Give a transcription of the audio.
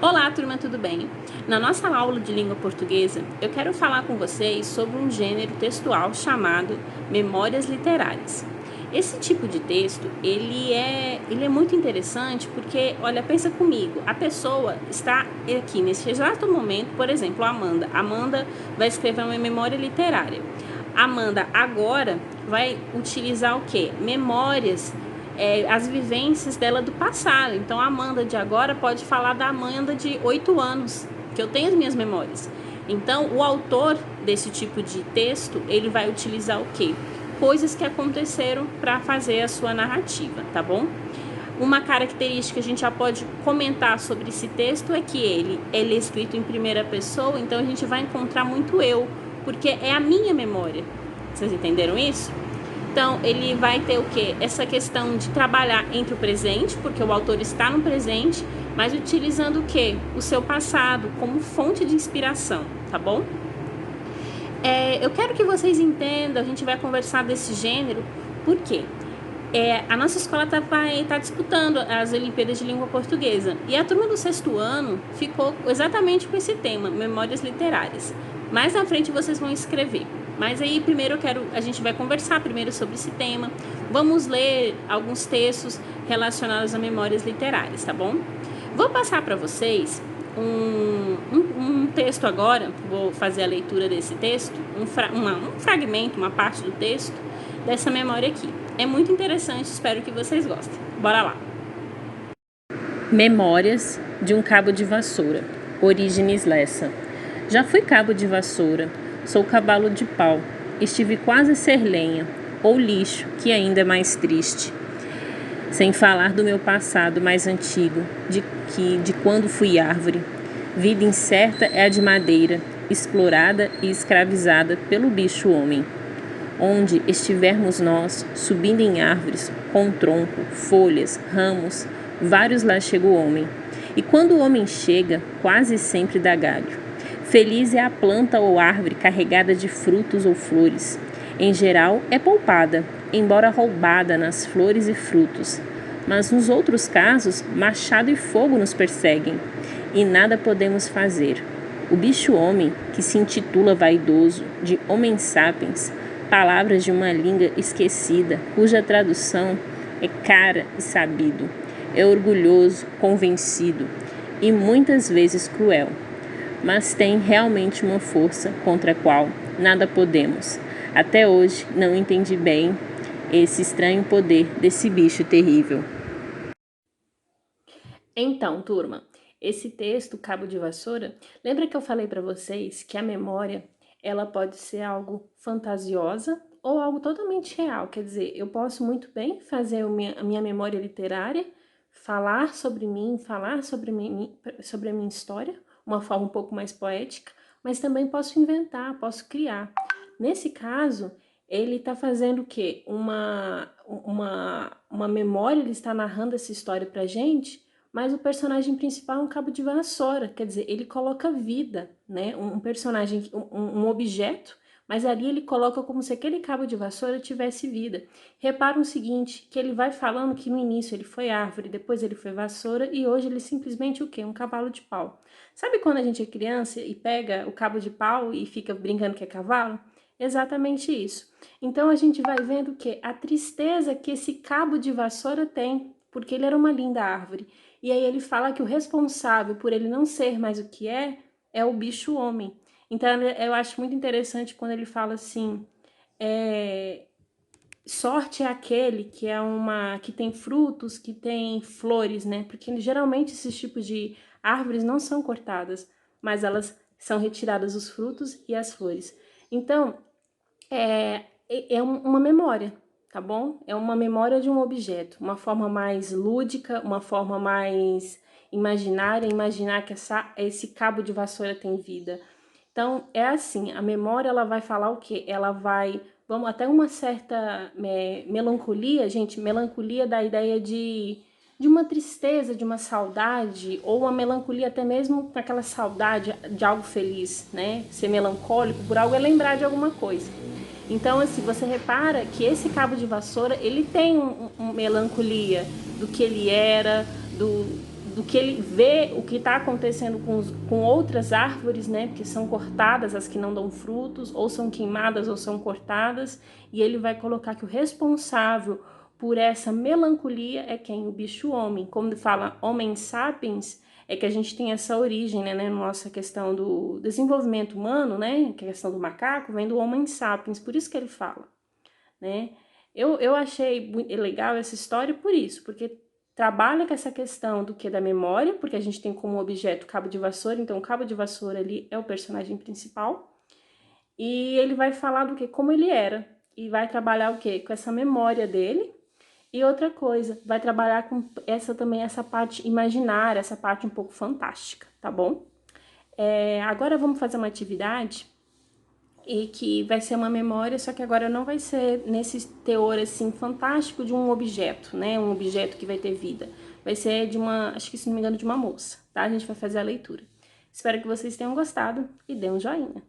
Olá, turma, tudo bem? Na nossa aula de língua portuguesa, eu quero falar com vocês sobre um gênero textual chamado memórias literárias. Esse tipo de texto, ele é muito interessante porque, olha, pensa comigo, a pessoa está aqui nesse exato momento, por exemplo, a Amanda. A Amanda vai escrever uma memória literária. A Amanda agora vai utilizar o quê? Memórias, as vivências dela do passado. Então a Amanda de agora pode falar da Amanda de 8 anos, que eu tenho as minhas memórias. Então o autor desse tipo de texto, ele vai utilizar o quê? Coisas que aconteceram para fazer a sua narrativa, tá bom? Uma característica que a gente já pode comentar sobre esse texto é que ele é escrito em primeira pessoa, então a gente vai encontrar muito eu, porque é a minha memória. Vocês entenderam isso? Então, ele vai ter o quê? Essa questão de trabalhar entre o presente, porque o autor está no presente, mas utilizando o quê? O seu passado como fonte de inspiração, tá bom? Eu quero que vocês entendam, a gente vai conversar desse gênero, por quê? A nossa escola vai estar disputando as Olimpíadas de Língua Portuguesa e a turma do 6º ano ficou exatamente com esse tema, memórias literárias. Mais na frente vocês vão escrever. Mas aí primeiro a gente vai conversar primeiro sobre esse tema. Vamos ler alguns textos relacionados a memórias literárias, tá bom? Vou passar para vocês um texto agora, vou fazer a leitura desse texto, um fragmento, uma parte do texto dessa memória aqui. É muito interessante, espero que vocês gostem. Bora lá! Memórias de um cabo de vassoura, Orígenes Lessa. Já fui cabo de vassoura, sou cavalo de pau, estive quase a ser lenha, ou lixo, que ainda é mais triste. Sem falar do meu passado mais antigo, de quando fui árvore. Vida incerta é a de madeira, explorada e escravizada pelo bicho homem. Onde estivermos nós, subindo em árvores, com tronco, folhas, ramos, vários lá chega o homem. E quando o homem chega, quase sempre dá galho. Feliz é a planta ou árvore carregada de frutos ou flores. Em geral, é poupada, embora roubada nas flores e frutos. Mas nos outros casos, machado e fogo nos perseguem, e nada podemos fazer. O bicho-homem, que se intitula vaidoso, de homem sapiens, palavras de uma língua esquecida, cuja tradução é cara e sabido, é orgulhoso, convencido e muitas vezes cruel, mas tem realmente uma força contra a qual nada podemos. Até hoje não entendi bem esse estranho poder desse bicho terrível. Então, turma, esse texto, Cabo de Vassoura, lembra que eu falei para vocês que a memória, ela pode ser algo fantasiosa ou algo totalmente real. Quer dizer, eu posso muito bem fazer a minha memória literária, falar sobre mim, falar sobre a minha história, uma forma um pouco mais poética, mas também posso inventar, posso criar. Nesse caso, ele está fazendo o quê? Uma memória, ele está narrando essa história pra gente, mas o personagem principal é um cabo de vassoura, quer dizer, ele coloca vida, né? Um personagem, um objeto, mas ali ele coloca como se aquele cabo de vassoura tivesse vida. Repara o seguinte, que ele vai falando que no início ele foi árvore, depois ele foi vassoura e hoje ele simplesmente o quê? Um cavalo de pau. Sabe quando a gente é criança e pega o cabo de pau e fica brincando que é cavalo? Exatamente isso. Então a gente vai vendo que a tristeza que esse cabo de vassoura tem, porque ele era uma linda árvore. E aí ele fala que o responsável por ele não ser mais o que é o bicho homem. Então eu acho muito interessante quando ele fala assim, sorte é aquele que tem frutos, que tem flores, né? Porque geralmente esses tipos de árvores não são cortadas, mas elas são retiradas os frutos e as flores. Então, uma memória, tá bom? É uma memória de um objeto, uma forma mais lúdica, uma forma mais imaginária, imaginar que esse cabo de vassoura tem vida. Então, é assim, a memória, ela vai falar o quê? Ela vai, vamos, até uma certa melancolia, gente, melancolia da ideia de uma tristeza, de uma saudade, ou uma melancolia até mesmo com aquela saudade de algo feliz, né? Ser melancólico por algo é lembrar de alguma coisa. Então, assim, você repara que esse cabo de vassoura, ele tem uma melancolia do que ele era, do que ele vê o que está acontecendo com outras árvores, né? Porque são cortadas as que não dão frutos, ou são queimadas ou são cortadas, e ele vai colocar que o responsável por essa melancolia é quem? O bicho-homem. Quando fala homem sapiens, é que a gente tem essa origem, né, na nossa questão do desenvolvimento humano, né, que é a questão do macaco, vem do homem sapiens, por isso que ele fala, né. Eu achei legal essa história por isso, porque trabalha com essa questão do que da memória, porque a gente tem como objeto o cabo de vassoura, então o cabo de vassoura ali é o personagem principal, e ele vai falar do que como ele era, e vai trabalhar o que com essa memória dele. E outra coisa, vai trabalhar com essa parte imaginária, essa parte um pouco fantástica, tá bom? Agora vamos fazer uma atividade e que vai ser uma memória, só que agora não vai ser nesse teor assim fantástico de um objeto, né? Um objeto que vai ter vida. Vai ser de uma, acho que se não me engano, de uma moça, tá? A gente vai fazer a leitura. Espero que vocês tenham gostado e dê um joinha.